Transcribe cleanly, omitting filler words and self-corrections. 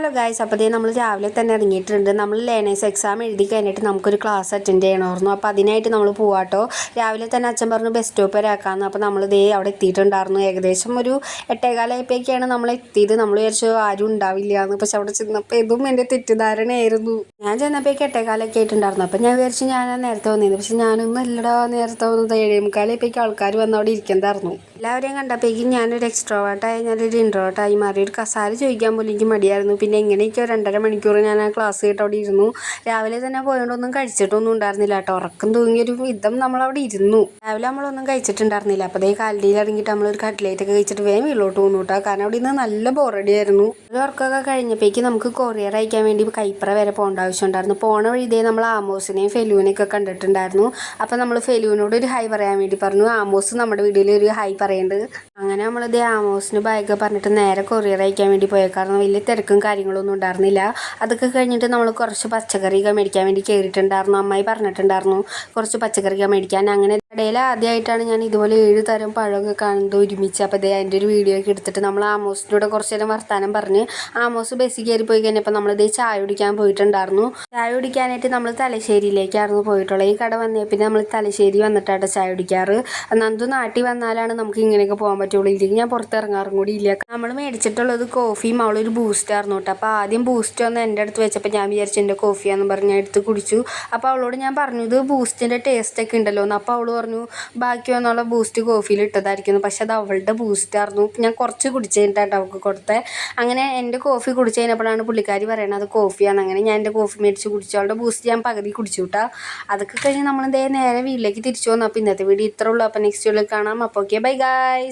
Hello guys, അപ്പോൾ നമ്മൾ രാവിലെ തന്നെ ഇറങ്ങിയിട്ടുണ്ട്. നമ്മൾ ലേണേഴ്സ് എക്സാം എഴുതി കഴിഞ്ഞിട്ട് നമുക്കൊരു ക്ലാസ് അറ്റൻഡ് ചെയ്യണമായിരുന്നു. അപ്പോൾ അതിനായിട്ട് നമ്മൾ പോവാട്ടോ. രാവിലെ തന്നെ അച്ഛൻ പറഞ്ഞു ബസ് സ്റ്റോപ്പ് വരെ ആക്കാമെന്ന്. അപ്പോൾ നമ്മൾ അവിടെ എത്തിയിട്ടുണ്ടായിരുന്നു. ഏകദേശം ഒരു 8:15 നമ്മൾ എത്തിയത്. നമ്മൾ വിചാരിച്ചു ആരും ഉണ്ടാവില്ല എന്ന്. പക്ഷെ അവിടെ ചെന്നപ്പോൾ ഇതും എൻ്റെ തെറ്റിദ്ധാരണയായിരുന്നു. ഞാൻ ചെന്നപ്പോഴേക്ക് 8:15 ആയിട്ടുണ്ടായിരുന്നു. അപ്പോൾ ഞാൻ വിചാരിച്ചു ഞാൻ നേരത്തെ വന്നിരുന്നു. പക്ഷെ ഞാനൊന്നും അല്ലടാ നേരത്തെ വന്നത്. 7:45 ആൾക്കാർ വന്ന് അവിടെ ഇരിക്കുന്നതായിരുന്നു. എല്ലാവരെയും കണ്ടപ്പോഴേക്കും ഞാനൊരു എക്സ്ട്രോവേർട്ടായി, ഞാനൊരു ഇൻട്രോവേർട്ടായി മാറി. ഒരു കസാര ചോദിക്കാൻ പോലും എനിക്ക് മടിയായിരുന്നു. പിന്നെ എങ്ങനെയൊക്കെ 2.5 മണിക്കൂർ ഞാൻ ആ ക്ലാസ് കേട്ട് അവിടെ ഇരുന്നു. രാവിലെ തന്നെ പോയതുകൊണ്ടൊന്നും കഴിച്ചിട്ടൊന്നും ഉണ്ടായിരുന്നില്ല കേട്ടോ. ഉറക്കം തൂങ്ങിയൊരു വിധം നമ്മളവിടെ ഇരുന്നു. രാവിലെ നമ്മളൊന്നും കഴിച്ചിട്ടുണ്ടായിരുന്നില്ല. അപ്പോൾ അതേ കാലടിയിൽ ഇറങ്ങിയിട്ട് നമ്മളൊരു കട്ട്ലേറ്റൊക്കെ കഴിച്ചിട്ട് വേഗം വീട്ടിലോട്ട് പോകുന്നു കേട്ടോ. കാരണം അവിടെ നിന്ന് നല്ല ബോറടിയായിരുന്നു. ഒരു ഉറക്കമൊക്കെ കഴിഞ്ഞപ്പോഴേക്കും നമുക്ക് കൊറിയർ അയക്കാൻ വേണ്ടി കൈപ്പറ വരെ പോകേണ്ട ആവശ്യമുണ്ടായിരുന്നു. പോണ വഴി ഇതേ നമ്മൾ ആമോസിനെയും ഫെലൂനെയൊക്കെ കണ്ടിട്ടുണ്ടായിരുന്നു. അപ്പോൾ നമ്മൾ ഫെലൂനോട് ഒരു ഹൈ പറയാൻ വേണ്ടി പറഞ്ഞു. ആമോസ് നമ്മുടെ വീഡിയോയിൽ ഒരു ഹൈ പറയുന്നുണ്ട്. അങ്ങനെ നമ്മളിത് ആമോസിന് ബാഗ് പറഞ്ഞിട്ട് നേരെ കൊറിയർ അയക്കാൻ വേണ്ടി പോയത്. കാരണം വലിയ തിരക്കും കാര്യങ്ങളൊന്നും ഉണ്ടായിരുന്നില്ല. അതൊക്കെ കഴിഞ്ഞിട്ട് നമ്മൾ കുറച്ച് പച്ചക്കറിയൊക്കെ മേടിക്കാൻ വേണ്ടി കയറിയിട്ടുണ്ടായിരുന്നു. അമ്മായി പറഞ്ഞിട്ടുണ്ടായിരുന്നു കുറച്ച് പച്ചക്കറിയൊക്കെ മേടിക്കാൻ. അങ്ങനെ ഇടയിൽ ആദ്യമായിട്ടാണ് ഞാൻ ഇതുപോലെ 7 തരം പഴമൊക്കെ കാണുന്നത് ഒരുമിച്ച്. അപ്പോൾ അതിൻ്റെ ഒരു വീഡിയോ ഒക്കെ എടുത്തിട്ട് നമ്മൾ ആമോസിൻ്റെ കൂടെ കുറച്ച് നേരം വർത്താനം പറഞ്ഞ് ആമോസ് ബസ്സിൽ കയറി പോയി കഴിഞ്ഞപ്പോൾ നമ്മളിത് ചായ കുടിക്കാൻ പോയിട്ടുണ്ടായിരുന്നു. ചായ കുടിക്കാനായിട്ട് നമ്മൾ തലശ്ശേരിയിലേക്കായിരുന്നു പോയിട്ടുള്ളത്. ഈ കട വന്നേ പിന്നെ നമ്മൾ തലശ്ശേരി വന്നിട്ടാണ് ചായ കുടിക്കാറ്. നന്ദു നാട്ടിൽ വന്നാലാണ് നമുക്ക് ഇങ്ങനെയൊക്കെ പോകാൻ പറ്റുള്ളൂ. ഇല്ലെങ്കിൽ ഞാൻ പുറത്തിറങ്ങാറും കൂടി ഇല്ല. നമ്മൾ മേടിച്ചിട്ടുള്ളത് കോഫിയും അവളൊരു ബൂസ്റ്റായിരുന്നു കേട്ടോ. അപ്പോൾ ആദ്യം ബൂസ്റ്റ് വന്ന് എൻ്റെ അടുത്ത് വെച്ചപ്പോൾ ഞാൻ വിചാരിച്ചു എൻ്റെ കോഫിയാന്ന് പറഞ്ഞ് ഞാൻ എടുത്ത് കുടിച്ചു. അപ്പോൾ അവളോട് ഞാൻ പറഞ്ഞു ഇത് ബൂസ്റ്റിൻ്റെ ടേസ്റ്റൊക്കെ ഉണ്ടല്ലോ എന്ന്. അപ്പോൾ അവൾ പറഞ്ഞു ബാക്കി വന്നുള്ള ബൂസ്റ്റ് കോഫിയിൽ ഇട്ടതായിരിക്കുന്നു. പക്ഷെ അത് അവളുടെ ബൂസ്റ്റായിരുന്നു. ഞാൻ കുറച്ച് കുടിച്ച് കഴിഞ്ഞിട്ടാണ് അവൾക്ക് കൊടുത്തത്. അങ്ങനെ എൻ്റെ കോഫി കുടിച്ച് കഴിഞ്ഞപ്പോഴാണ് പുള്ളിക്കാരി പറയണത് അത് കോഫിയാണ്. അങ്ങനെ ഞാൻ എൻ്റെ കോഫി മേടിച്ച് കുടിച്ചു. അവളുടെ ബൂസ്റ്റ് ഞാൻ പകുതി കുടിച്ചു കേട്ടോ. അതൊക്കെ കഴിഞ്ഞ് നമ്മൾ നേരെ വീട്ടിലേക്ക് തിരിച്ചു വന്നു. അപ്പോൾ ഇന്നത്തെ വീഡിയോ ഇത്രേ ഉള്ളൂ. അപ്പോൾ നെക്സ്റ്റ് വീഡിയോയിൽ കാണാം. അപ്പോൾ ഓക്കെ, ബൈ ഗായ്സ്.